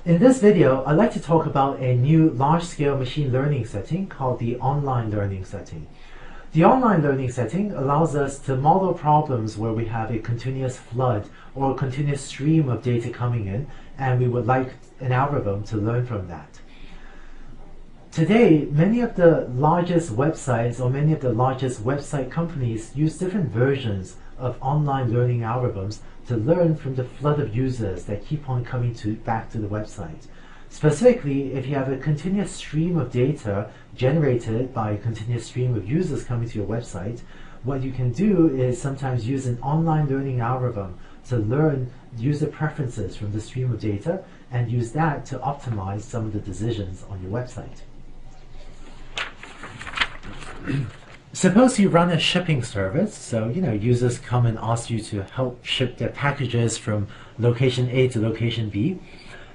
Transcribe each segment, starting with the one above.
In this video, I'd like to talk about a new large-scale machine learning setting called the online learning setting. The online learning setting allows us to model problems where we have a continuous flood or a continuous stream of data coming in, and we would like an algorithm to learn from that. Today, many of the largest websites or many of the largest website companies use different versions of online learning algorithms to learn from the flood of users that keep on coming back to the website. Specifically, if you have a continuous stream of data generated by a continuous stream of users coming to your website, what you can do is sometimes use an online learning algorithm to learn user preferences from the stream of data and use that to optimize some of the decisions on your website. Suppose you run a shipping service, so users come and ask you to help ship their packages from location A to location B.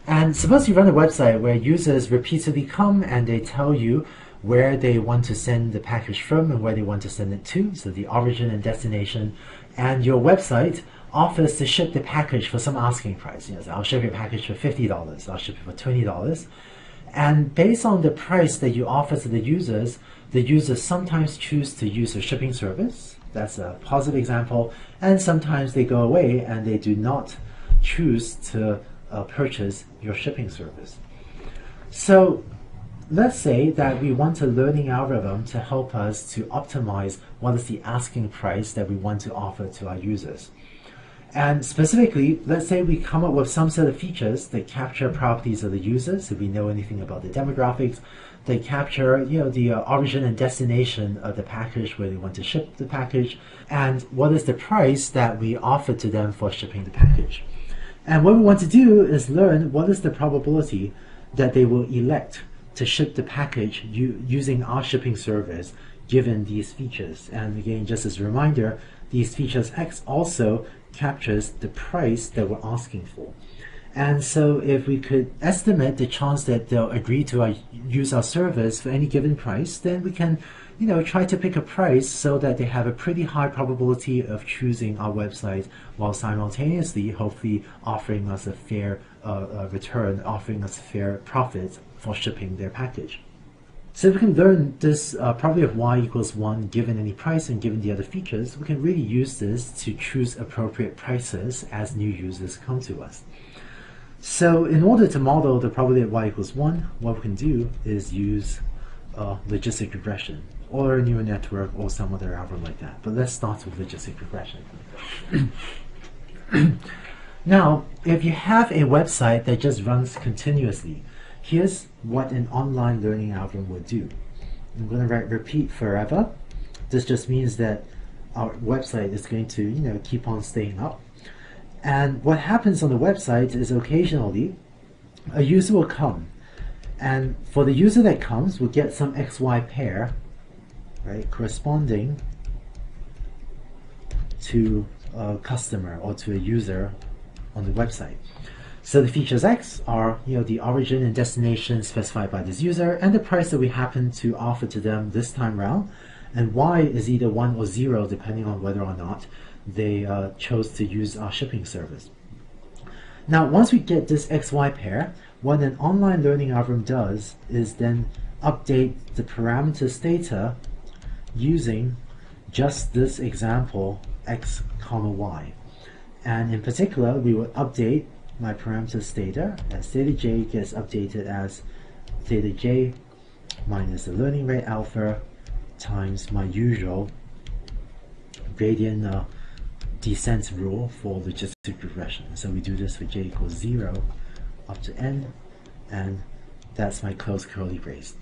And suppose you run a website where users repeatedly come and they tell you where they want to send the package from and where they want to send it to, so the origin and destination, and your website offers to ship the package for some asking price. So I'll ship your package for $50, I'll ship it for $20. And based on the price that you offer to the users sometimes choose to use a shipping service. That's a positive example. And sometimes they go away and they do not choose to purchase your shipping service. So let's say that we want a learning algorithm to help us to optimize what is the asking price that we want to offer to our users. And specifically, let's say we come up with some set of features that capture properties of the users, if we know anything about the demographics. They capture the origin and destination of the package, where they want to ship the package, and what is the price that we offer to them for shipping the package. And what we want to do is learn what is the probability that they will elect to ship the package using our shipping service given these features. And again, just as a reminder, these features X also captures the price that we're asking for. And so if we could estimate the chance that they'll agree to use our service for any given price, then we can try to pick a price so that they have a pretty high probability of choosing our website, while simultaneously hopefully offering us a fair return, offering us a fair profit for shipping their package. So if we can learn this probability of y equals 1 given any price and given the other features, we can really use this to choose appropriate prices as new users come to us. So in order to model the probability of y equals 1, what we can do is use logistic regression or a neural network or some other algorithm like that. But let's start with logistic regression. Now, if you have a website that just runs continuously, here's what an online learning algorithm would do. I'm going to write repeat forever. This just means that our website is going to keep on staying up. And what happens on the website is occasionally a user will come, and for the user that comes, we'll get some XY pair, right, corresponding to a customer or to a user on the website. So the features X are the origin and destination specified by this user and the price that we happen to offer to them this time around, and Y is either 1 or 0 depending on whether or not they chose to use our shipping service. Now, once we get this XY pair, what an online learning algorithm does is then update the parameters data using just this example X comma Y. And in particular, we will update my parameters data as theta J gets updated as theta J minus the learning rate alpha times my usual gradient descent rule for logistic regression. So we do this for j equals 0 up to n, and that's my closed curly brace.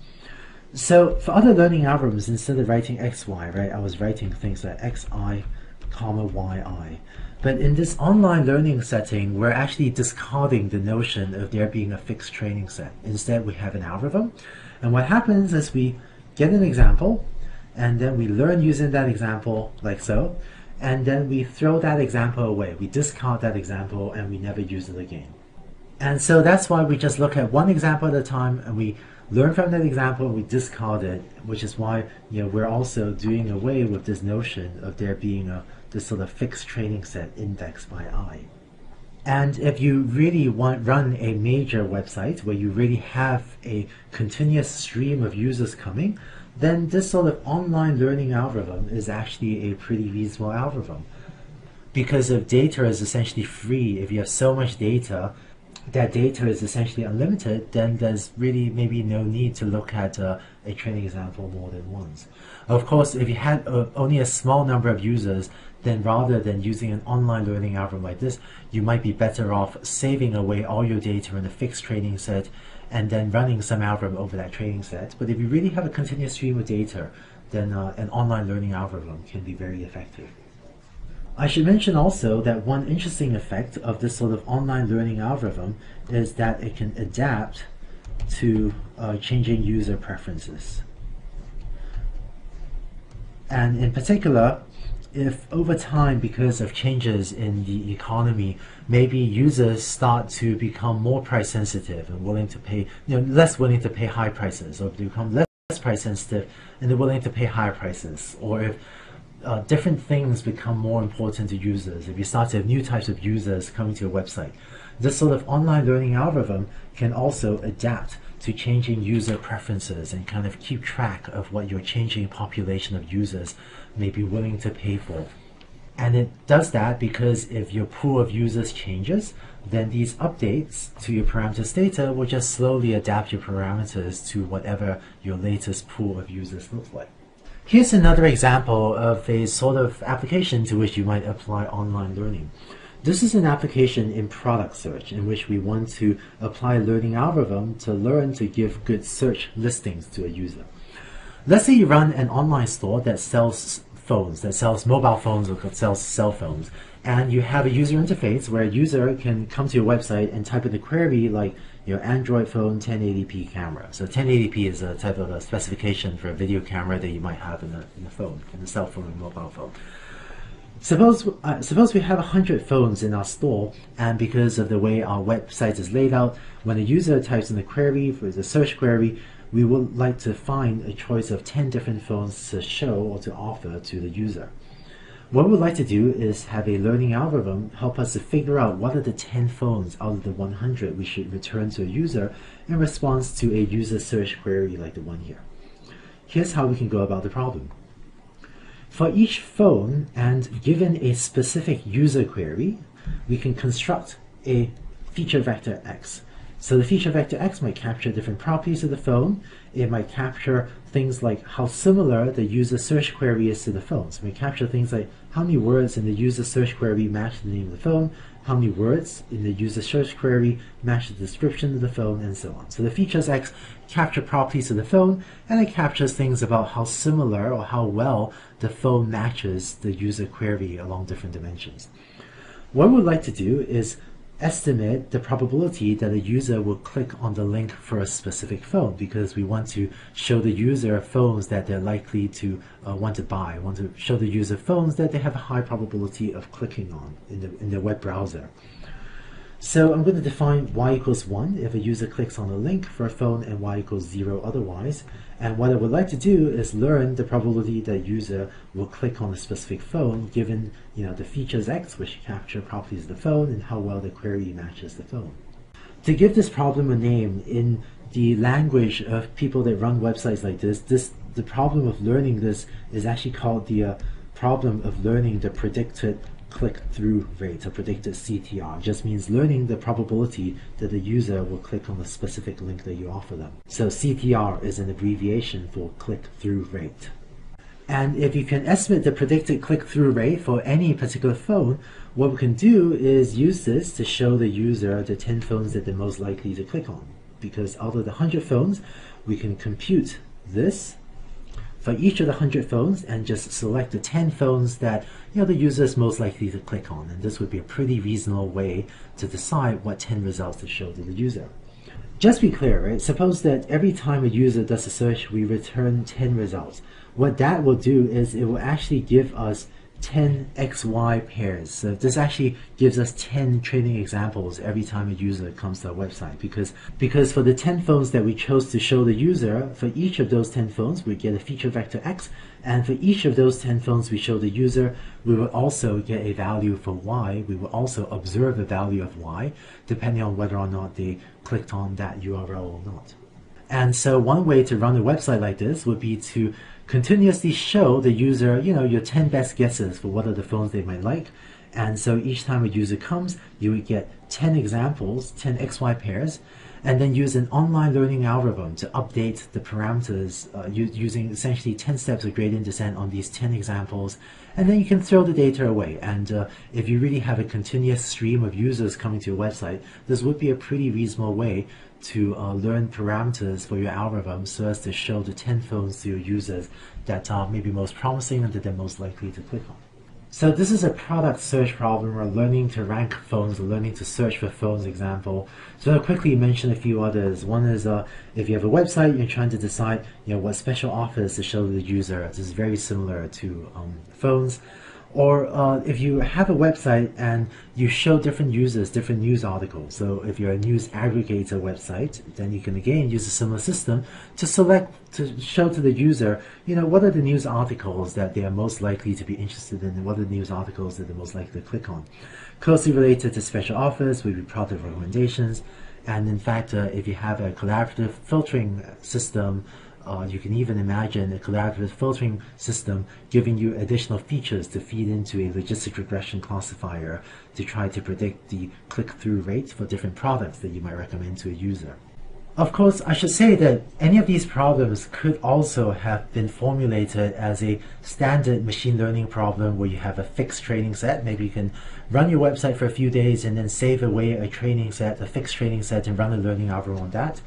So for other learning algorithms, instead of writing xy, right, I was writing things like xi comma yi. But in this online learning setting, we're actually discarding the notion of there being a fixed training set. Instead, we have an algorithm, and what happens is we get an example, and then we learn using that example like so, and then we throw that example away. We discard that example and we never use it again. And so that's why we just look at one example at a time and we learn from that example and we discard it, which is why we're also doing away with this notion of there being this sort of fixed training set indexed by I. And if you really run a major website where you really have a continuous stream of users coming, then this sort of online learning algorithm is actually a pretty reasonable algorithm. Because if data is essentially free, if you have so much data, that data is essentially unlimited, then there's really maybe no need to look at a training example more than once. Of course, if you had only a small number of users, then rather than using an online learning algorithm like this, you might be better off saving away all your data in a fixed training set and then running some algorithm over that training set. But if you really have a continuous stream of data, then an online learning algorithm can be very effective. I should mention also that one interesting effect of this sort of online learning algorithm is that it can adapt to changing user preferences. And in particular, if over time, because of changes in the economy, maybe users start to become more price sensitive and willing to pay, less willing to pay high prices, or become less price sensitive and they're willing to pay higher prices, or if different things become more important to users, if you start to have new types of users coming to your website, this sort of online learning algorithm can also adapt to changing user preferences and kind of keep track of what your changing population of users may be willing to pay for. And it does that because if your pool of users changes, then these updates to your parameters data will just slowly adapt your parameters to whatever your latest pool of users looks like. Here's another example of a sort of application to which you might apply online learning. This is an application in product search in which we want to apply a learning algorithm to learn to give good search listings to a user. Let's say you run an online store that sells phones, that sells mobile phones or sells cell phones, and you have a user interface where a user can come to your website and type in a query like your Android phone 1080p camera. So 1080p is a type of a specification for a video camera that you might have in a phone, in a cell phone or mobile phone. Suppose we have 100 phones in our store, and because of the way our website is laid out, when a user types in a query for the search query, we would like to find a choice of 10 different phones to show or to offer to the user. What we'd like to do is have a learning algorithm help us to figure out what are the 10 phones out of the 100 we should return to a user in response to a user search query like the one here. Here's how we can go about the problem. For each phone, and given a specific user query, we can construct a feature vector X. So the feature vector X might capture different properties of the phone. It might capture things like how similar the user search query is to the phone. So we capture things like how many words in the user search query match the name of the phone, how many words in the user search query match the description of the phone, and so on. So the features X capture properties of the phone, and it captures things about how similar or how well the phone matches the user query along different dimensions. What we'd like to do is estimate the probability that a user will click on the link for a specific phone, because we want to show the user phones that they're likely to want to buy. We want to show the user phones that they have a high probability of clicking on in the web browser. So I'm going to define y equals 1 if a user clicks on a link for a phone and y equals 0 otherwise. And what I would like to do is learn the probability that user will click on a specific phone given the features X, which capture properties of the phone, and how well the query matches the phone. To give this problem a name in the language of people that run websites like this, the problem of learning this is actually called the problem of learning the predicted click-through rate, or predicted CTR. It just means learning the probability that the user will click on the specific link that you offer them. So CTR is an abbreviation for click-through rate. And if you can estimate the predicted click-through rate for any particular phone, what we can do is use this to show the user the 10 phones that they're most likely to click on. Because out of the 100 phones, we can compute this for each of the 100 phones and just select the 10 phones that the user is most likely to click on. And this would be a pretty reasonable way to decide what 10 results to show to the user. Just be clear, right? Suppose that every time a user does a search, we return 10 results. What that will do is it will actually give us 10 XY pairs. So this actually gives us 10 training examples every time a user comes to our website, because for the 10 phones that we chose to show the user, for each of those 10 phones we get a feature vector X, and for each of those 10 phones we show the user, we will also get a value for Y. We will also observe a value of Y depending on whether or not they clicked on that URL or not. And so one way to run a website like this would be to continuously show the user, your 10 best guesses for what are the phones they might like. And so each time a user comes, you would get 10 examples, 10 XY pairs, and then use an online learning algorithm to update the parameters using essentially 10 steps of gradient descent on these 10 examples. And then you can throw the data away. And if you really have a continuous stream of users coming to your website, this would be a pretty reasonable way to learn parameters for your algorithm so as to show the 10 phones to your users that are maybe most promising and that they're most likely to click on. So this is a product search problem, or learning to rank phones, or learning to search for phones example. So I'll quickly mention a few others. One is if you have a website, you're trying to decide what special offers to show the user. This is very similar to phones. Or if you have a website and you show different users different news articles. So if you're a news aggregator website, then you can again use a similar system to show to the user, what are the news articles that they are most likely to be interested in, and what are the news articles that they're most likely to click on. Closely related to special offers would be product recommendations. And in fact, if you have a collaborative filtering system, you can even imagine a collaborative filtering system giving you additional features to feed into a logistic regression classifier to try to predict the click-through rate for different products that you might recommend to a user. Of course, I should say that any of these problems could also have been formulated as a standard machine learning problem where you have a fixed training set. Maybe you can run your website for a few days and then save away a training set, a fixed training set, and run a learning algorithm on that.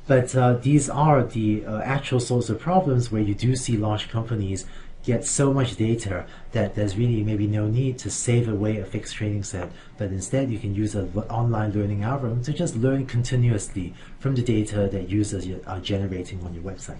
But these are the actual sorts of problems where you do see large companies get so much data that there's really maybe no need to save away a fixed training set, but instead you can use an online learning algorithm to just learn continuously from the data that users are generating on your website.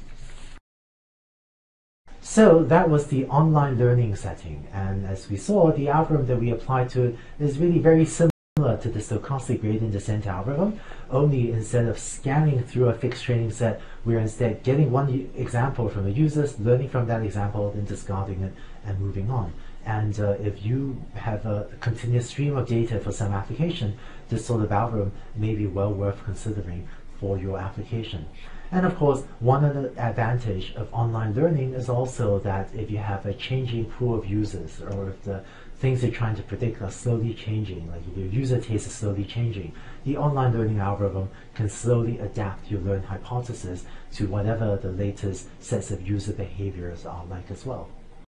So that was the online learning setting, and as we saw, the algorithm that we applied to it is really very similar to the stochastic gradient descent algorithm, only instead of scanning through a fixed training set, we're instead getting one example from the users, learning from that example, then discarding it and moving on. And if you have a continuous stream of data for some application, this sort of algorithm may be well worth considering for your application. And of course, one other advantage of online learning is also that if you have a changing pool of users, or if the things you're trying to predict are slowly changing, like if your user taste is slowly changing, the online learning algorithm can slowly adapt your learned hypothesis to whatever the latest sets of user behaviors are like as well.